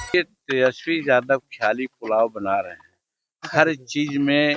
ये तेजस्वी यादव ख्याली पुलाव बना रहे हैं। हर चीज में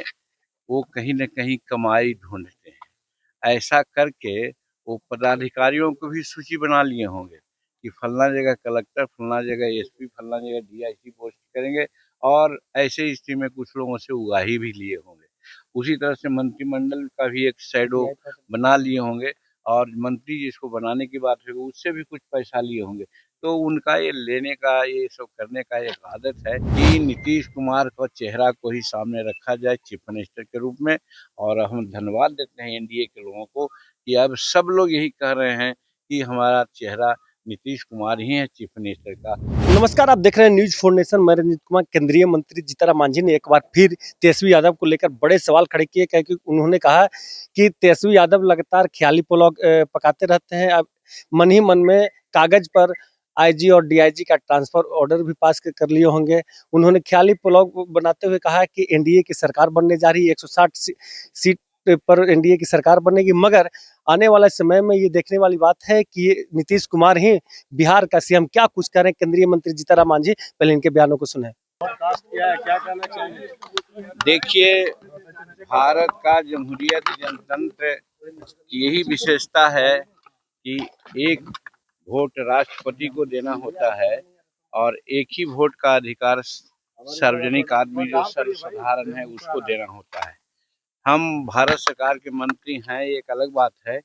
वो कहीं न कहीं कमाई ढूंढते हैं। ऐसा करके वो पदाधिकारियों को भी सूची बना लिए होंगे कि फलना जगह कलेक्टर, फलना जगह एसपी, फलना जगह डीआईजी पोस्ट करेंगे, और ऐसे स्थिति में कुछ लोगों से उगाही भी लिए होंगे। उसी तरह से मंत्रिमंडल का भी एक शैडो बना लिए होंगे, और मंत्री जिसको बनाने की बात है उससे भी कुछ पैसा लिए होंगे। तो उनका ये लेने का, ये सब करने का एक आदत है कि नीतीश कुमार का चेहरा को ही सामने रखा जाए चीफ मिनिस्टर के रूप में। और हम धन्यवाद देते हैं एनडीए के लोगों को कि अब सब लोग यही कह रहे हैं कि हमारा चेहरा नीतीश कुमार ही है चीफ मिनिस्टर का। नमस्कार, आप देख रहे हैं न्यूज 4 नेशन। मैं रंजीत कुमार। केंद्रीय मंत्री जीतन राम मांझी ने एक बार फिर तेजस्वी यादव को लेकर बड़े सवाल खड़े किए, क्योंकि उन्होंने कहा कि तेजस्वी यादव लगातार ख्याली पुलाव पकाते रहते हैं। अब मन ही मन में कागज पर आईजी और डीआईजी का ट्रांसफर ऑर्डर भी पास कर लिए होंगे। उन्होंने ख्याली पुलाव बनाते हुए कहा कि एनडीए की सरकार बनने जा रही है, 160 सीट पर एनडीए की सरकार बनेगी, मगर आने वाले समय में ये देखने वाली बात है कि नीतीश कुमार ही बिहार का सीएम। क्या कुछ कह रहे हैं केंद्रीय मंत्री जीतन राम मांझी, पहले इनके बयानों को सुने। क्या कहना चाहिए? देखिए, भारत का जमहूरियत जनतंत्र की यही विशेषता है कि एक वोट राष्ट्रपति को देना होता है, और एक ही वोट का अधिकार सार्वजनिक आदमी जो सर्वसाधारण है उसको देना होता है। हम भारत सरकार के मंत्री हैं, एक अलग बात है,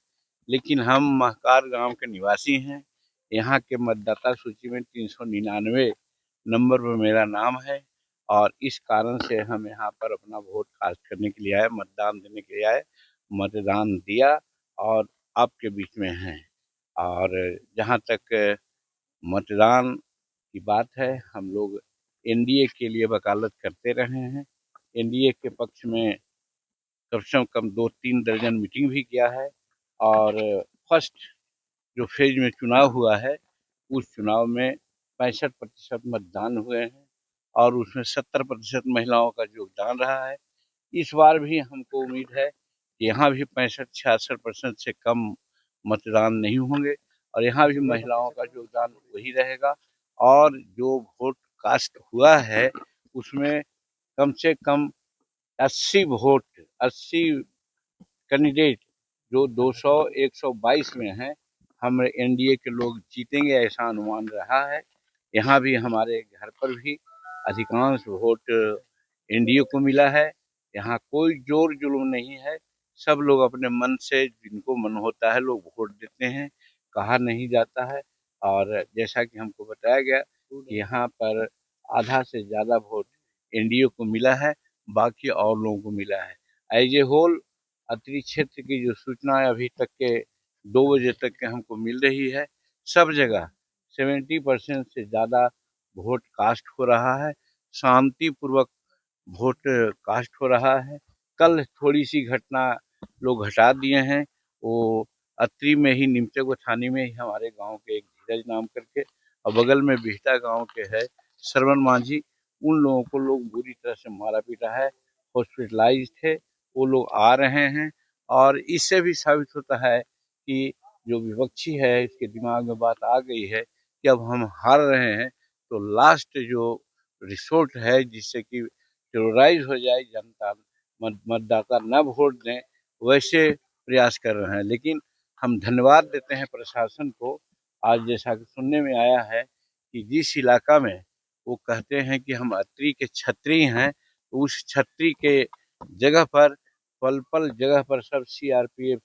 लेकिन हम महकार गांव के निवासी हैं। यहाँ के मतदाता सूची में 399 नंबर पर मेरा नाम है, और इस कारण से हम यहाँ पर अपना वोट कास्ट करने के लिए आए, मतदान देने के लिए आए। मतदान दिया और आपके बीच में हैं। और जहाँ तक मतदान की बात है, हम लोग एनडीए के लिए वकालत करते रहे हैं। एनडीए के पक्ष में कम से कम 2-3 दर्जन मीटिंग भी किया है। और फर्स्ट जो फेज में चुनाव हुआ है, उस चुनाव में 65% मतदान हुए हैं, और उसमें 70% महिलाओं का योगदान रहा है। इस बार भी हमको उम्मीद है कि यहाँ भी 65-66% से कम मतदान नहीं होंगे, और यहाँ भी महिलाओं का योगदान वही रहेगा। और जो वोट कास्ट हुआ है उसमें कम से कम 80 वोट, 80 कैंडिडेट जो 200 122 में हैं, हम एनडीए के लोग जीतेंगे ऐसा अनुमान रहा है। यहाँ भी हमारे घर पर भी अधिकांश वोट एनडीए को मिला है। यहाँ कोई जोर जुलूम नहीं है, सब लोग अपने मन से जिनको मन होता है लोग वोट देते हैं, कहा नहीं जाता है। और जैसा कि हमको बताया गया कि यहाँ पर आधा से ज़्यादा वोट एनडीए को मिला है, बाकी और लोगों को मिला है। एज ए होल अत्रि क्षेत्र की जो सूचना है अभी तक के 2 बजे तक के हमको मिल रही है, सब जगह 70% से ज़्यादा वोट कास्ट हो रहा है, शांतिपूर्वक वोट कास्ट हो रहा है। कल थोड़ी सी घटना लोग घटा दिए हैं, वो अत्रि में ही निमचे गोछानी में ही हमारे गांव के एक धीरज नाम करके, और बगल में बिहटा गांव के है श्रवण मांझी, उन लोगों को लोग बुरी तरह से मारा पीटा है, हॉस्पिटलाइज थे, वो लोग आ रहे हैं। और इससे भी साबित होता है कि जो विपक्षी है इसके दिमाग में बात आ गई है कि अब हम हार रहे हैं, तो लास्ट जो रिसोर्ट है जिससे कि टेरोराइज हो जाए जनता, मतदाता न वोट दें, वैसे प्रयास कर रहे हैं। लेकिन हम धन्यवाद देते हैं प्रशासन को। आज जैसा कि सुनने में आया है कि जिस इलाका में वो कहते हैं कि हम अत्रि के छत्री हैं, तो उस छत्री के जगह पर पल पल जगह पर सब सीआरपीएफ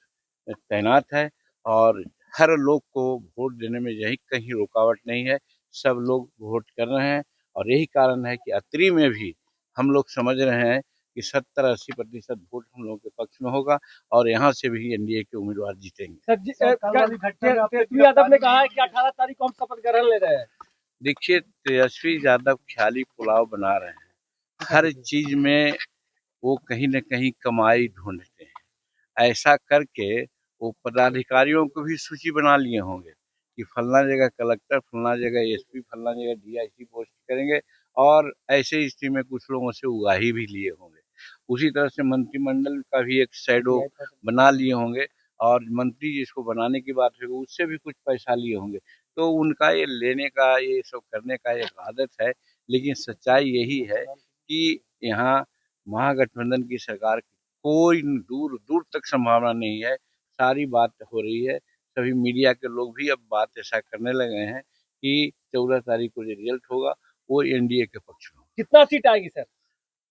तैनात है, और हर लोग को वोट देने में यही कहीं रुकावट नहीं है, सब लोग वोट कर रहे हैं। और यही कारण है कि अत्रि में भी हम लोग समझ रहे हैं कि 70-80% वोट हम लोगों के पक्ष में होगा, और यहाँ से भी एनडीए के उम्मीदवार जीतेंगे। तेजस्वी यादव ने कहा है कि 18 तारीख को हम शपथ ग्रहण ले रहे हैं। देखिए, तेजस्वी यादव ख्याली पुलाव बना रहे हैं। हर चीज में वो कहीं न कहीं कमाई ढूंढते हैं। ऐसा करके वो पदाधिकारियों को भी सूची बना लिए होंगे कि फलना जगह कलेक्टर, फलना जगह एसपी, फलना जगह डीआईजी पोस्ट करेंगे, और ऐसे स्थिति में कुछ लोगों से उगाही भी लिए होंगे। उसी तरह से मंत्रिमंडल का भी एक शैडो बना लिए होंगे, और मंत्री जिसको बनाने की बात है उससे भी कुछ पैसा लिए होंगे। तो उनका ये लेने का, ये सब करने का एक आदत है। लेकिन सच्चाई यही है कि यहाँ महागठबंधन की सरकार की कोई दूर दूर तक संभावना नहीं है। सारी बात हो रही है, सभी मीडिया के लोग भी अब बात ऐसा करने लगे हैं कि 14 तारीख को जो रिजल्ट होगा वो एनडीए के पक्ष में होगा। कितना सीट आएगी सर?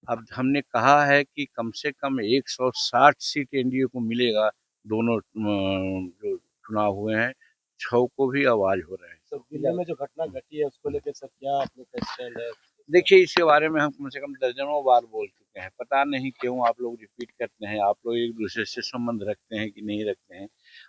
अब हमने कहा है कि कम से कम 160 सीट एनडीए को मिलेगा। दोनों जो चुनाव हुए हैं, 6 को भी आवाज हो रहे हैं। तो जिले में जो घटना घटी है उसको लेकर सर क्या आपने स्टैंड है? देखिए, इसके बारे में हम कम से कम दर्जनों बार बोल चुके हैं। पता नहीं क्यों आप लोग रिपीट करते हैं, आप लोग एक दूसरे से संबंध रखते हैं कि नहीं रखते हैं।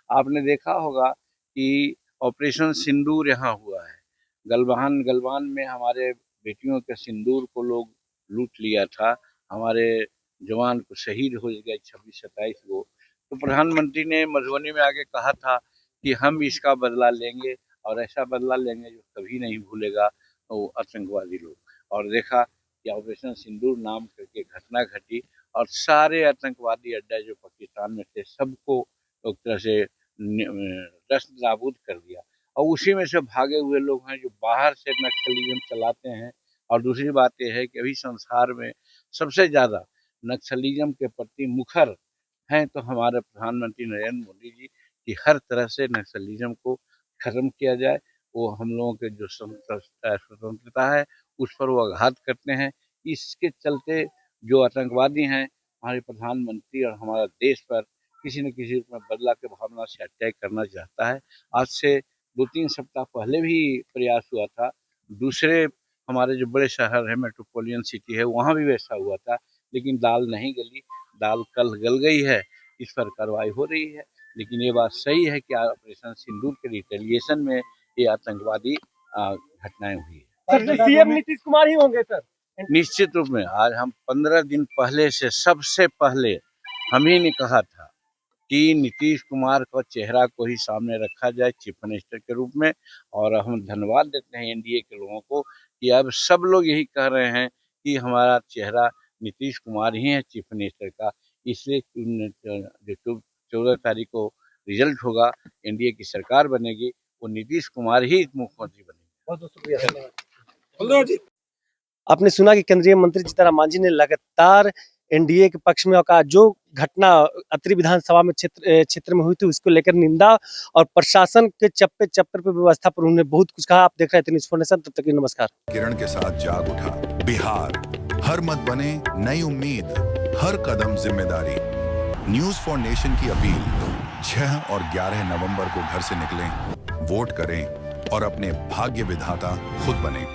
आपने देखा होगा कि ऑपरेशन सिंदूर यहाँ हुआ है। गलवान में हमारे बेटियों के सिंदूर को लोग लूट लिया था। हमारे जवान को शहीद हो गए 26-27 को। तो प्रधानमंत्री ने मधुबनी में आके कहा था कि हम इसका बदला लेंगे और ऐसा बदला लेंगे जो कभी नहीं भूलेगा वो आतंकवादी लोग। और देखा कि ऑपरेशन सिंदूर नाम करके घटना घटी और सारे आतंकवादी अड्डा जो पाकिस्तान में थे सबको एक तरह से नष्ट नाबूद कर दिया। और उसी में से भागे हुए लोग हैं जो बाहर से नक्सलिज्म चलाते हैं। और दूसरी बात यह है कि अभी संसार में सबसे ज्यादा नक्सलिज्म के प्रति मुखर हैं तो हमारे प्रधानमंत्री नरेंद्र मोदी जी, कि हर तरह से नक्सलिज्म को खत्म किया जाए। वो हम लोगों के जो स्वतंत्रता है उस पर वो आघात करते हैं। इसके चलते जो आतंकवादी हैं, हमारे प्रधानमंत्री और हमारा देश पर किसी न किसी रूप में बदला के भावना से अटैक करना चाहता है। आज से 2-3 सप्ताह पहले भी प्रयास हुआ था। दूसरे हमारे जो बड़े शहर है, मेट्रोपॉलिटन सिटी है, वहाँ भी वैसा हुआ था, लेकिन दाल नहीं गली। दाल कल गल गई है, इस पर कार्रवाई हो रही है। लेकिन ये बात सही है कि ऑपरेशन सिंदूर के रिटेलिएशन में ये आतंकवादी घटनाएं हुई है। सर सीएम नीतीश कुमार ही होंगे सर? निश्चित रूप में आज हम 15 दिन पहले से सबसे पहले हम ही ने कहा था कि नीतीश कुमार का चेहरा को ही सामने रखा जाए चीफ मिनिस्टर के रूप में। और हम धन्यवाद देते हैं एनडीए के लोगों को कि अब सब लोग यही कह रहे हैं कि हमारा चेहरा नीतीश कुमार ही है चीफ मिनिस्टर का। इसलिए जो 14 तारीख को रिजल्ट होगा, एनडीए की सरकार बनेगी, वो नीतीश कुमार ही मुख्यमंत्री बनेंगे। बहुत बहुत शुक्रिया। आपने सुना कि केंद्रीय मंत्री जीतन मांझी ने लगातार एनडीए के पक्ष में कहा जो घटना अत्रि विधानसभा में क्षेत्र में हुई थी उसको लेकर निंदा और प्रशासन के चप्पे चप्पर पे व्यवस्था पर उन्होंने बहुत कुछ कहा। आप देख रहे थे न्यूज़ 4 नेशन, तब तक के नमस्कार। किरण के साथ जाग उठा बिहार, हर मत बने नई उम्मीद, हर कदम जिम्मेदारी। न्यूज़ 4 नेशन की अपील 6 और 11 नवंबर को घर से निकलें, वोट करें और अपने भाग्य विधाता खुद बने।